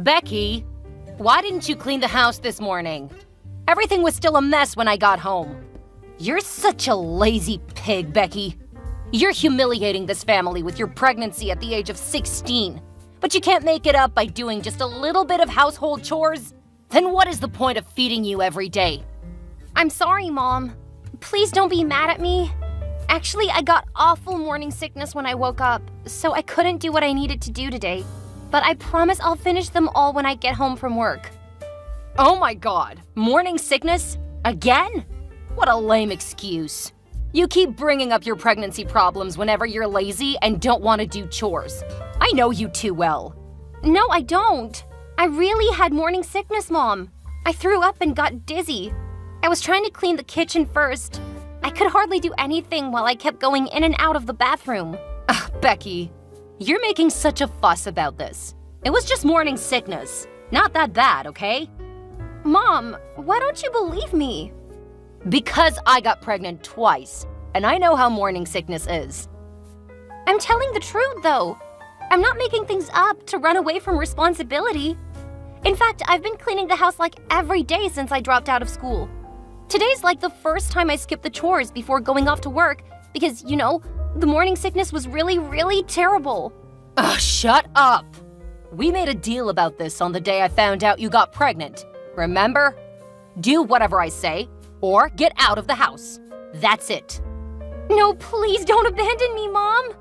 Becky, why didn't you clean the house this morning? Everything was still a mess when I got home. You're such a lazy pig, Becky. You're humiliating this family with your pregnancy at the age of 16. But you can't make it up by doing just a little bit of household chores? Then what is the point of feeding you every day? I'm sorry, Mom. Please don't be mad at me. Actually, I got awful morning sickness when I woke up, so I couldn't do what I needed to do today. But I promise I'll finish them all when I get home from work. Oh my God, morning sickness? Again? What a lame excuse. You keep bringing up your pregnancy problems whenever you're lazy and don't want to do chores. I know you too well. No, I don't. I really had morning sickness, Mom. I threw up and got dizzy. I was trying to clean the kitchen first. I could hardly do anything while I kept going in and out of the bathroom. Ugh, Becky, you're making such a fuss about this. It was just morning sickness. Not that bad, okay? Mom, why don't you believe me? Because I got pregnant twice, and I know how morning sickness is. I'm telling the truth, though. I'm not making things up to run away from responsibility. In fact, I've been cleaning the house like every day since I dropped out of school. Today's like the first time I skipped the chores before going off to work because, you know, the morning sickness was really, really terrible. Ugh, shut up! We made a deal about this on the day I found out you got pregnant. Remember? Do whatever I say, or get out of the house. That's it. No, please don't abandon me, Mom.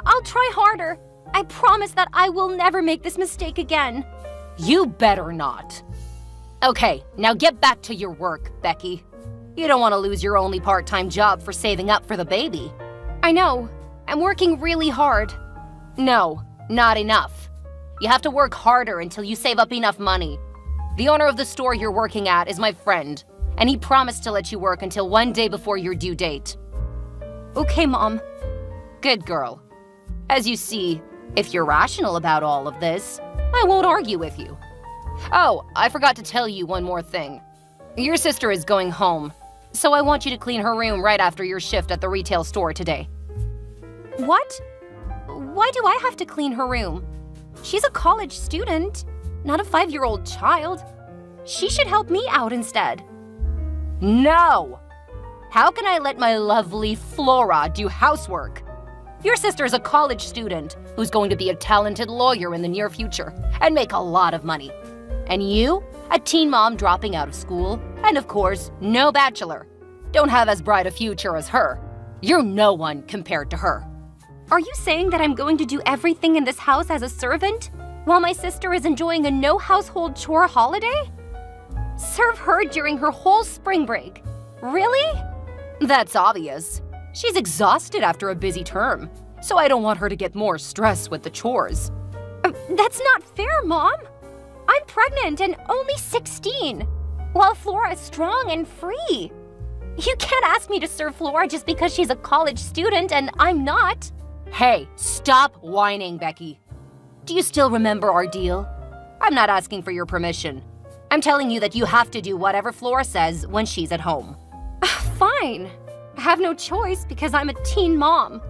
I'll try harder. I promise that I will never make this mistake again. You better not. Okay, now get back to your work, Becky. You don't want to lose your only part-time job for saving up for the baby. I know. I'm working really hard. No, not enough. You have to work harder until you save up enough money. The owner of the store you're working at is my friend, and he promised to let you work until one day before your due date. Okay, Mom. Good girl. As you see, if you're rational about all of this, I won't argue with you. Oh, I forgot to tell you one more thing. Your sister is going home, so I want you to clean her room right after your shift at the retail store today. What? Why do I have to clean her room? She's a college student, not a 5-year-old child. She should help me out instead. No! How can I let my lovely Flora do housework? Your sister's a college student who's going to be a talented lawyer in the near future and make a lot of money. And you, a teen mom dropping out of school, and of course, no bachelor. Don't have as bright a future as her. You're no one compared to her. Are you saying that I'm going to do everything in this house as a servant, while my sister is enjoying a no-household chore holiday? Serve her during her whole spring break. Really? That's obvious. She's exhausted after a busy term, so I don't want her to get more stress with the chores. That's not fair, Mom. I'm pregnant and only 16, while Flora is strong and free. You can't ask me to serve Flora just because she's a college student and I'm not. Hey, stop whining, Becky. Do you still remember our deal? I'm not asking for your permission. I'm telling you that you have to do whatever Flora says when she's at home. Fine. I have no choice because I'm a teen mom.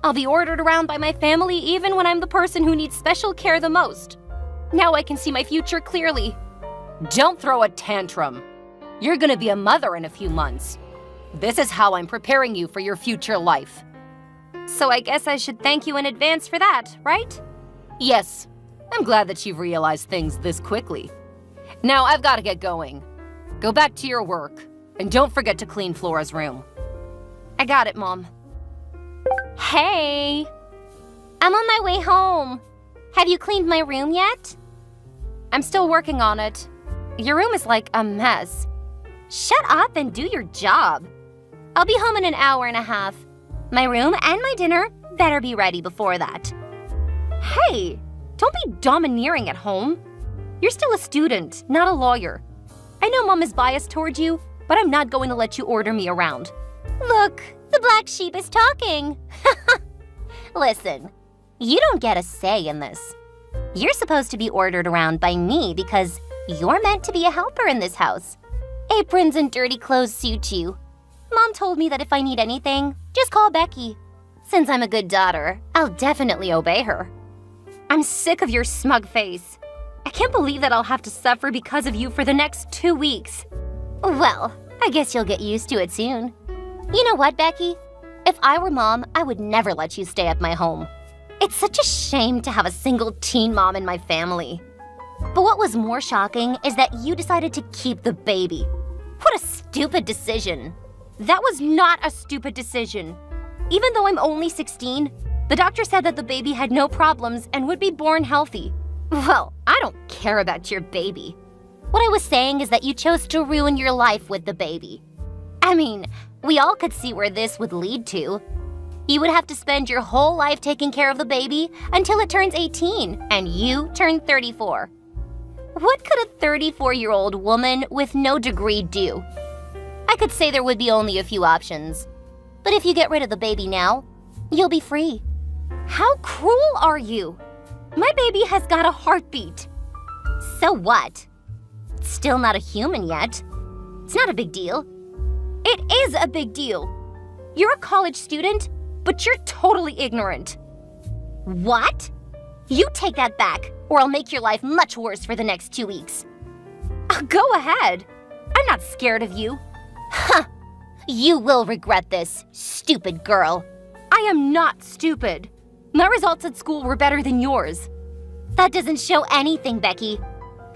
I'll be ordered around by my family even when I'm the person who needs special care the most. Now I can see my future clearly. Don't throw a tantrum. You're gonna be a mother in a few months. This is how I'm preparing you for your future life. So I guess I should thank you in advance for that, right? Yes. I'm glad that you've realized things this quickly. Now I've got to get going. Go back to your work, and don't forget to clean Flora's room. I got it, Mom. Hey! I'm on my way home. Have you cleaned my room yet? I'm still working on it. Your room is like a mess. Shut up and do your job. I'll be home in an hour and a half. My room and my dinner better be ready before that. Hey, don't be domineering at home. You're still a student, not a lawyer. I know Mom is biased toward you, but I'm not going to let you order me around. Look, the black sheep is talking. Listen, you don't get a say in this. You're supposed to be ordered around by me because you're meant to be a helper in this house. Aprons and dirty clothes suit you. Mom told me that if I need anything, just call Becky. Since I'm a good daughter, I'll definitely obey her. I'm sick of your smug face. I can't believe that I'll have to suffer because of you for the next 2 weeks. Well, I guess you'll get used to it soon. You know what, Becky? If I were mom, I would never let you stay at my home. It's such a shame to have a single teen mom in my family. But what was more shocking is that you decided to keep the baby. What a stupid decision. That was not a stupid decision. Even though I'm only 16, the doctor said that the baby had no problems and would be born healthy. Well, I don't care about your baby. What I was saying is that you chose to ruin your life with the baby. I mean, we all could see where this would lead to. You would have to spend your whole life taking care of the baby until it turns 18 and you turn 34. What could a 34-year-old woman with no degree do? I could say there would be only a few options. But if you get rid of the baby now, you'll be free. How cruel are you? My baby has got a heartbeat. So what? It's still not a human yet. It's not a big deal. It is a big deal. You're a college student, but you're totally ignorant. What? You take that back, or I'll make your life much worse for the next 2 weeks. Go ahead. I'm not scared of you. Huh. You will regret this, stupid girl. I am not stupid. My results at school were better than yours. That doesn't show anything, Becky.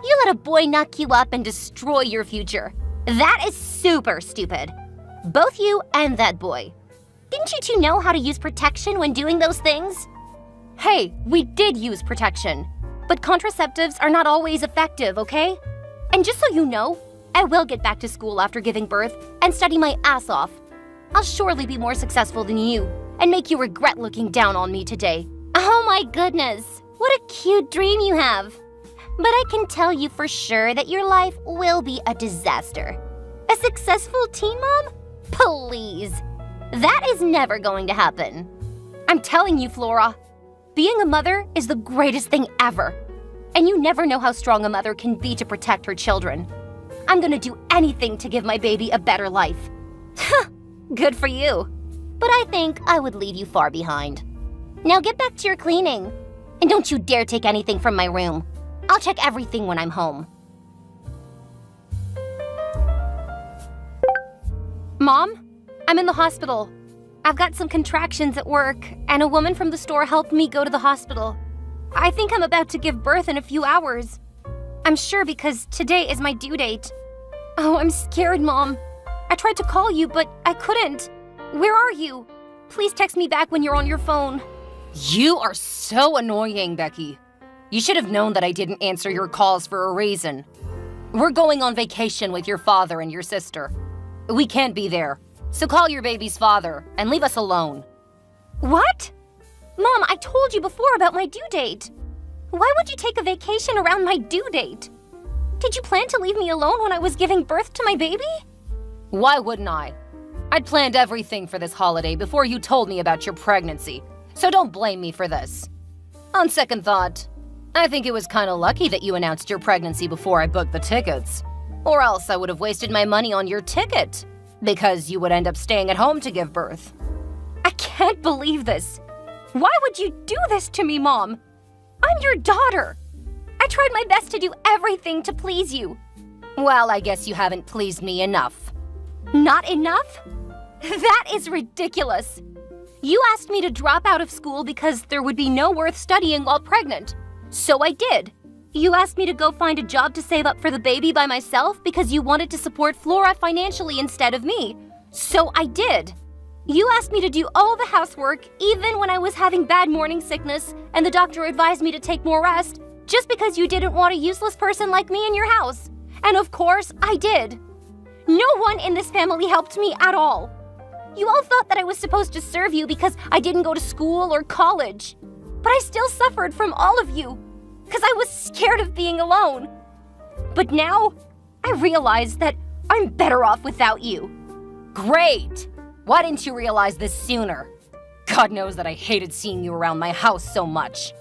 You let a boy knock you up and destroy your future. That is super stupid. Both you and that boy. Didn't you two know how to use protection when doing those things? Hey, we did use protection. But contraceptives are not always effective, okay? And just so you know, I will get back to school after giving birth and study my ass off. I'll surely be more successful than you and make you regret looking down on me today. Oh my goodness, what a cute dream you have. But I can tell you for sure that your life will be a disaster. A successful teen mom? Please. That is never going to happen. I'm telling you, Flora, being a mother is the greatest thing ever. And you never know how strong a mother can be to protect her children. I'm gonna do anything to give my baby a better life. Good for you. But I think I would leave you far behind. Now get back to your cleaning. And don't you dare take anything from my room. I'll check everything when I'm home. Mom, I'm in the hospital. I've got some contractions at work, and a woman from the store helped me go to the hospital. I think I'm about to give birth in a few hours. I'm sure because today is my due date. Oh, I'm scared, Mom. I tried to call you, but I couldn't. Where are you? Please text me back when you're on your phone. You are so annoying, Becky. You should have known that I didn't answer your calls for a reason. We're going on vacation with your father and your sister. We can't be there, so call your baby's father and leave us alone. What? Mom, I told you before about my due date. Why would you take a vacation around my due date? Did you plan to leave me alone when I was giving birth to my baby? Why wouldn't I? I'd planned everything for this holiday before you told me about your pregnancy, so don't blame me for this. On second thought, I think it was kind of lucky that you announced your pregnancy before I booked the tickets. Or else I would have wasted my money on your ticket, because you would end up staying at home to give birth. I can't believe this. Why would you do this to me, Mom? I'm your daughter. I tried my best to do everything to please you. Well, I guess you haven't pleased me enough. Not enough? That is ridiculous. You asked me to drop out of school because there would be no worth studying while pregnant. So I did. You asked me to go find a job to save up for the baby by myself because you wanted to support Flora financially instead of me. So I did. You asked me to do all the housework even when I was having bad morning sickness and the doctor advised me to take more rest just because you didn't want a useless person like me in your house. And of course, I did. No one in this family helped me at all. You all thought that I was supposed to serve you because I didn't go to school or college. But I still suffered from all of you because I was scared of being alone. But now, I realize that I'm better off without you. Great! Why didn't you realize this sooner? God knows that I hated seeing you around my house so much.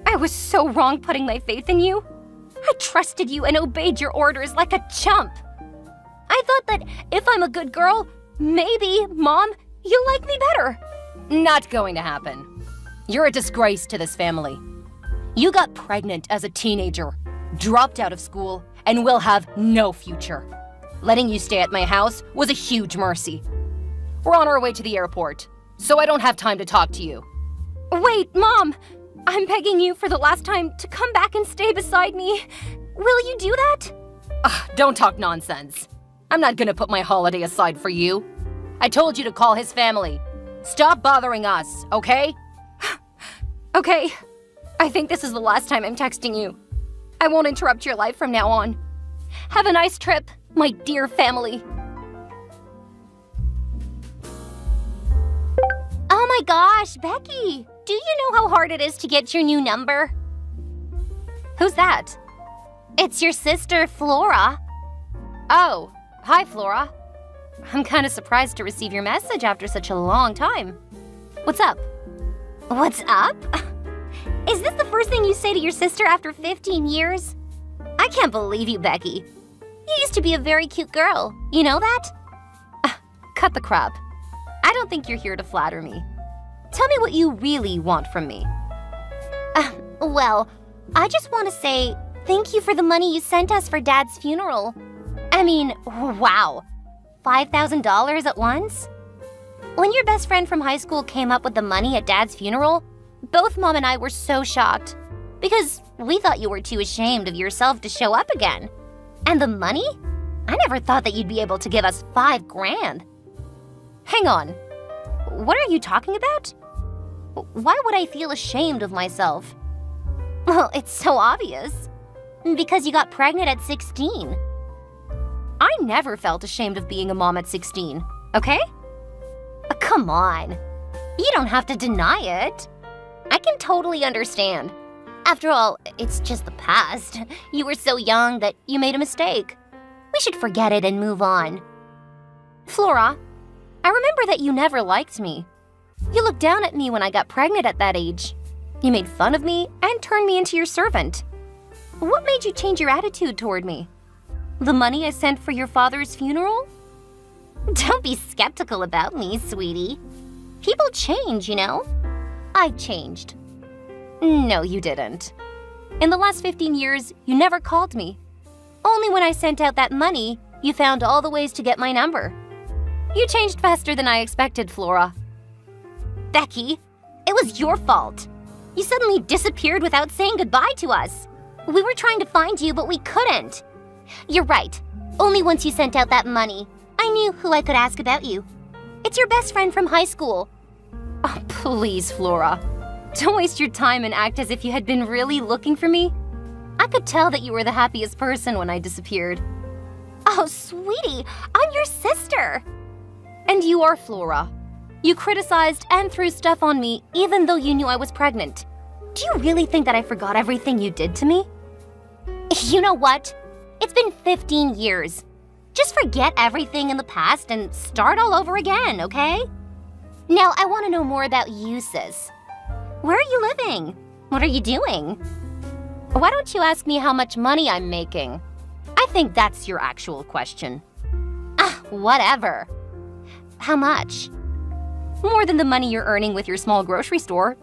I was so wrong putting my faith in you. I trusted you and obeyed your orders like a chump. I thought that if I'm a good girl, maybe, Mom, you'll like me better. Not going to happen. You're a disgrace to this family. You got pregnant as a teenager dropped out of school, and will have no future. Letting you stay at my house was a huge mercy. We're on our way to the airport, so I don't have time to talk to you. Wait, Mom! I'm begging you for the last time to come back and stay beside me. Will you do that? Don't talk nonsense. I'm not gonna put my holiday aside for you. I told you to call his family. Stop bothering us, okay? Okay. I think this is the last time I'm texting you. I won't interrupt your life from now on. Have a nice trip, my dear family. Oh my gosh, Becky! Do you know how hard it is to get your new number? Who's that? It's your sister, Flora. Oh, hi, Flora. I'm kind of surprised to receive your message after such a long time. What's up? What's up? Is this the first thing you say to your sister after 15 years? I can't believe you, Becky. You used to be a very cute girl. You know that? Cut the crap. I don't think you're here to flatter me. Tell me what you really want from me. Well, I just want to say thank you for the money you sent us for Dad's funeral. I mean, wow. $5,000 at once? When your best friend from high school came up with the money at Dad's funeral, both Mom and I were so shocked. Because we thought you were too ashamed of yourself to show up again. And the money? I never thought that you'd be able to give us $5 grand. Hang on. What are you talking about? Why would I feel ashamed of myself? Well, it's so obvious. Because you got pregnant at 16. I never felt ashamed of being a mom at 16, okay? Come on. You don't have to deny it. I can totally understand. After all, it's just the past. You were so young that you made a mistake. We should forget it and move on. Flora, I remember that you never liked me. You looked down at me when I got pregnant at that age. You made fun of me and turned me into your servant. What made you change your attitude toward me? The money I sent for your father's funeral? Don't be skeptical about me, sweetie. People change, you know. I changed. No, you didn't. In the last 15 years, you never called me. Only when I sent out that money, you found all the ways to get my number. You changed faster than I expected, Flora. Becky, it was your fault. You suddenly disappeared without saying goodbye to us. We were trying to find you, but we couldn't. You're right. Only once you sent out that money, I knew who I could ask about you. It's your best friend from high school. Oh, please, Flora. Don't waste your time and act as if you had been really looking for me. I could tell that you were the happiest person when I disappeared. Oh, sweetie, I'm your sister. And you are, Flora. You criticized and threw stuff on me even though you knew I was pregnant. Do you really think that I forgot everything you did to me? You know what? It's been 15 years. Just forget everything in the past and start all over again, okay? Now, I want to know more about you, sis. Where are you living? What are you doing? Why don't you ask me how much money I'm making? I think that's your actual question. Whatever. How much? More than the money you're earning with your small grocery store.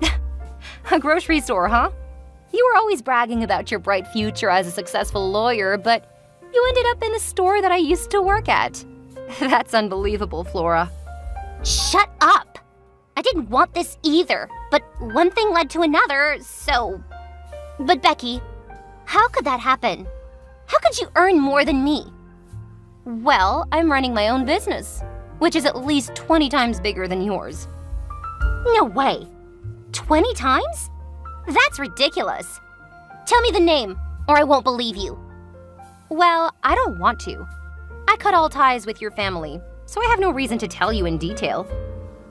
A grocery store, huh? You were always bragging about your bright future as a successful lawyer, but you ended up in the store that I used to work at. That's unbelievable, Flora. Shut up! I didn't want this either, but one thing led to another, so... But Becky, how could that happen? How could you earn more than me? Well, I'm running my own business, which is at least 20 times bigger than yours. No way! 20 times? That's ridiculous. Tell me the name, or I won't believe you. Well, I don't want to. I cut all ties with your family, so I have no reason to tell you in detail.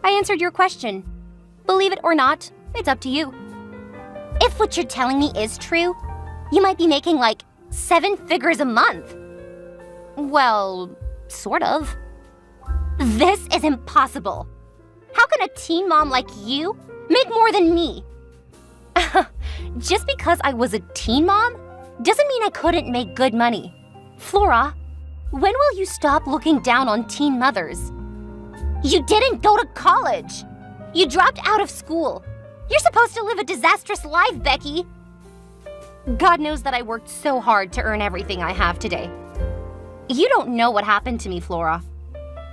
I answered your question. Believe it or not, it's up to you. If what you're telling me is true, you might be making like 7 figures a month. Well, sort of. This is impossible. How can a teen mom like you make more than me? Just because I was a teen mom doesn't mean I couldn't make good money. Flora, when will you stop looking down on teen mothers? You didn't go to college. You dropped out of school. You're supposed to live a disastrous life, Becky. God knows that I worked so hard to earn everything I have today. You don't know what happened to me, Flora.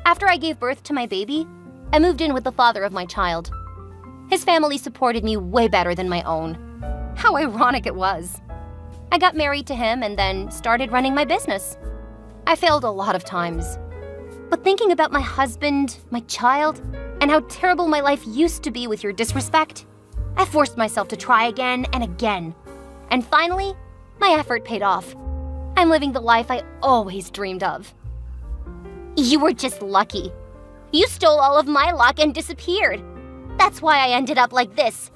After I gave birth to my baby, I moved in with the father of my child. His family supported me way better than my own. How ironic it was. I got married to him and then started running my business. I failed a lot of times. But thinking about my husband, my child, and how terrible my life used to be with your disrespect, I forced myself to try again and again. And finally, my effort paid off. I'm living the life I always dreamed of. You were just lucky. You stole all of my luck and disappeared. That's why I ended up like this.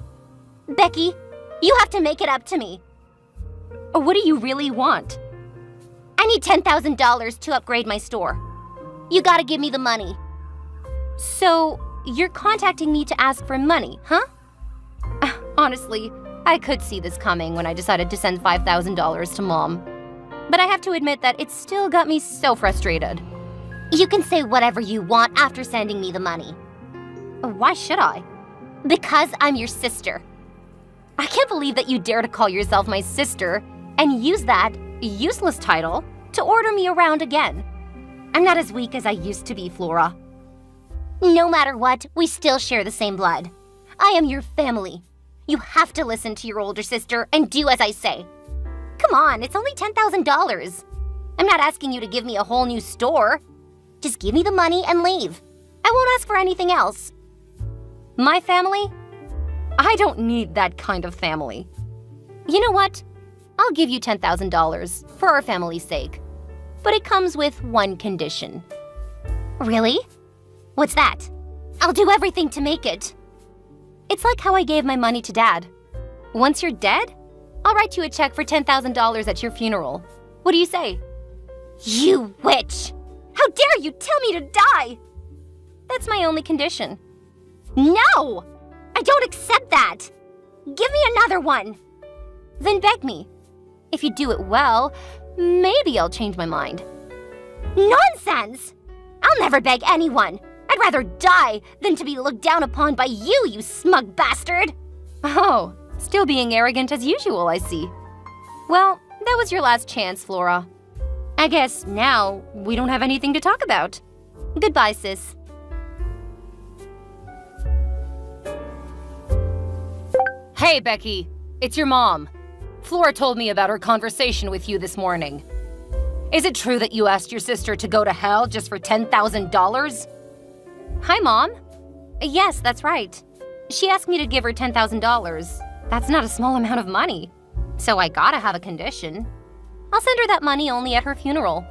Becky, you have to make it up to me. What do you really want? I need $10,000 to upgrade my store. You gotta give me the money. So, you're contacting me to ask for money, huh? Honestly, I could see this coming when I decided to send $5,000 to Mom. But I have to admit that it still got me so frustrated. You can say whatever you want after sending me the money. Why should I? Because I'm your sister. I can't believe that you dare to call yourself my sister and use that useless title to order me around again. I'm not as weak as I used to be, Flora. No matter what, we still share the same blood. I am your family. You have to listen to your older sister and do as I say. Come on, it's only $10,000. I'm not asking you to give me a whole new store. Just give me the money and leave. I won't ask for anything else. My family? I don't need that kind of family. You know what? I'll give you $10,000 for our family's sake. But it comes with one condition. Really? What's that? I'll do everything to make it. It's like how I gave my money to Dad. Once you're dead, I'll write you a check for $10,000 at your funeral. What do you say? You witch! How dare you tell me to die? That's my only condition. No! I don't accept that! Give me another one! Then beg me. If you do it well, maybe I'll change my mind. Nonsense! I'll never beg anyone. I'd rather die than to be looked down upon by you smug bastard! Oh, still being arrogant as usual, I see. Well, that was your last chance, Flora. I guess now we don't have anything to talk about. Goodbye, sis. Hey, Becky. It's your mom. Flora told me about her conversation with you this morning. Is it true that you asked your sister to go to hell just for $10,000? Hi, Mom. Yes, that's right. She asked me to give her $10,000. That's not a small amount of money. So I gotta have a condition. I'll send her that money only at her funeral.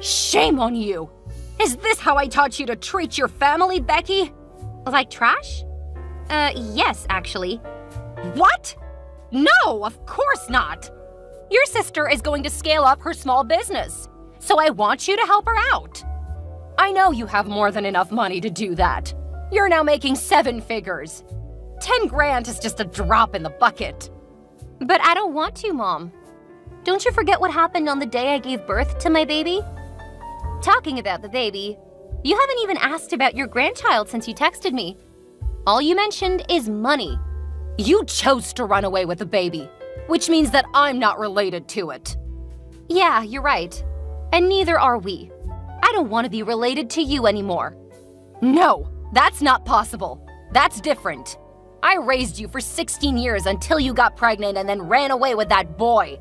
Shame on you! Is this how I taught you to treat your family, Becky? Like trash? Yes, actually. What? No, of course not! Your sister is going to scale up her small business, so I want you to help her out. I know you have more than enough money to do that. You're now making 7 figures. 10 grand is just a drop in the bucket. But I don't want to, Mom. Don't you forget what happened on the day I gave birth to my baby? Talking about the baby, you haven't even asked about your grandchild since you texted me. All you mentioned is money. You chose to run away with the baby, which means that I'm not related to it. Yeah, you're right. And neither are we. I don't want to be related to you anymore. No, that's not possible. That's different. I raised you for 16 years until you got pregnant and then ran away with that boy.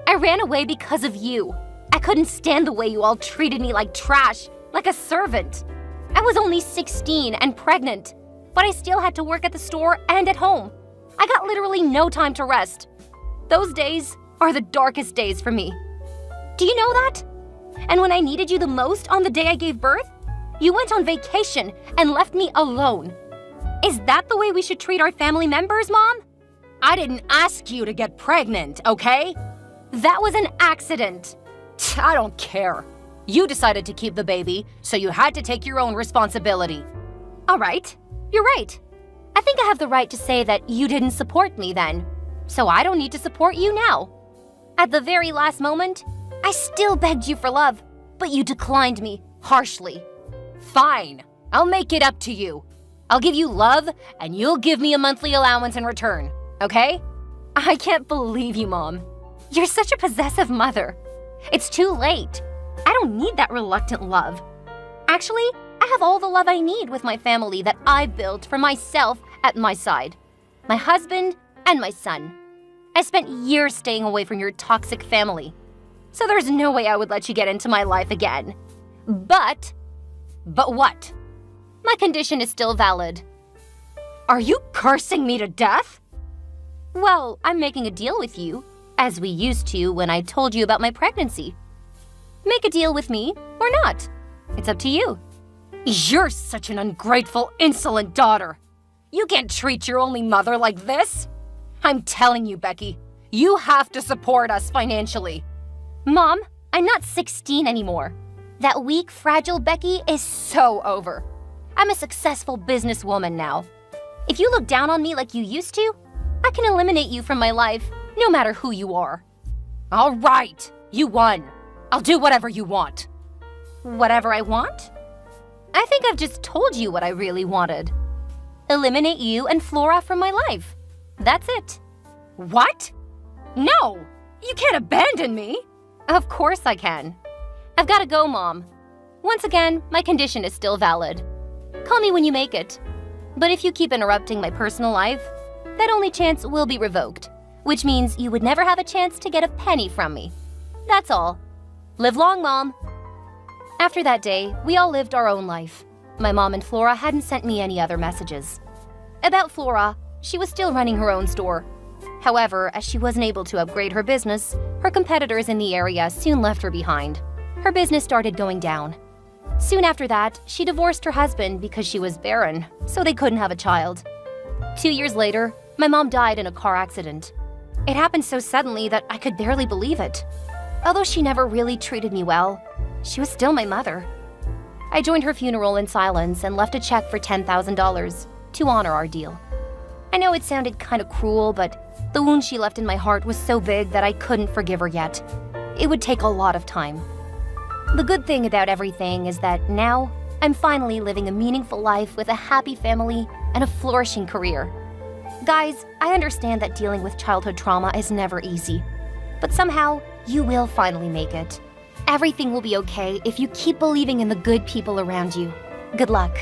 I ran away because of you. I couldn't stand the way you all treated me like trash, like a servant. I was only 16 and pregnant, but I still had to work at the store and at home. I got literally no time to rest. Those days are the darkest days for me. Do you know that? And when I needed you the most on the day I gave birth, you went on vacation and left me alone. Is that the way we should treat our family members, Mom? I didn't ask you to get pregnant, okay? That was an accident. I don't care. You decided to keep the baby, so you had to take your own responsibility. All right, you're right. I think I have the right to say that you didn't support me then, so I don't need to support you now. At the very last moment, I still begged you for love, but you declined me harshly. Fine, I'll make it up to you. I'll give you love, and you'll give me a monthly allowance in return, okay? I can't believe you, Mom. You're such a possessive mother. It's too late. I don't need that reluctant love. Actually, I have all the love I need with my family that I've built for myself at my side. My husband and my son. I spent years staying away from your toxic family. So there's no way I would let you get into my life again. But what? My condition is still valid. Are you cursing me to death? Well, I'm making a deal with you, as we used to when I told you about my pregnancy. Make a deal with me or not. It's up to you. You're such an ungrateful, insolent daughter. You can't treat your only mother like this. I'm telling you, Becky, you have to support us financially. Mom, I'm not 16 anymore. That weak, fragile Becky is so over. I'm a successful businesswoman now. If you look down on me like you used to, I can eliminate you from my life, no matter who you are. All right, you won. I'll do whatever you want. Whatever I want? I think I've just told you what I really wanted. Eliminate you and Flora from my life. That's it. What? No, you can't abandon me. Of course I can. I've got to go, Mom. Once again, my condition is still valid. Call me when you make it. But if you keep interrupting my personal life, that only chance will be revoked, which means you would never have a chance to get a penny from me. That's all. Live long, Mom. After that day, we all lived our own life. My mom and Flora hadn't sent me any other messages. About Flora, she was still running her own store. However, as she wasn't able to upgrade her business, her competitors in the area soon left her behind. Her business started going down. Soon after that, she divorced her husband because she was barren, so they couldn't have a child. 2 years later, my mom died in a car accident. It happened so suddenly that I could barely believe it. Although she never really treated me well, she was still my mother. I joined her funeral in silence and left a check for $10,000 to honor our deal. I know it sounded kind of cruel, but the wound she left in my heart was so big that I couldn't forgive her yet. It would take a lot of time. The good thing about everything is that now I'm finally living a meaningful life with a happy family and a flourishing career. Guys, I understand that dealing with childhood trauma is never easy, but somehow you will finally make it. Everything will be okay if you keep believing in the good people around you. Good luck.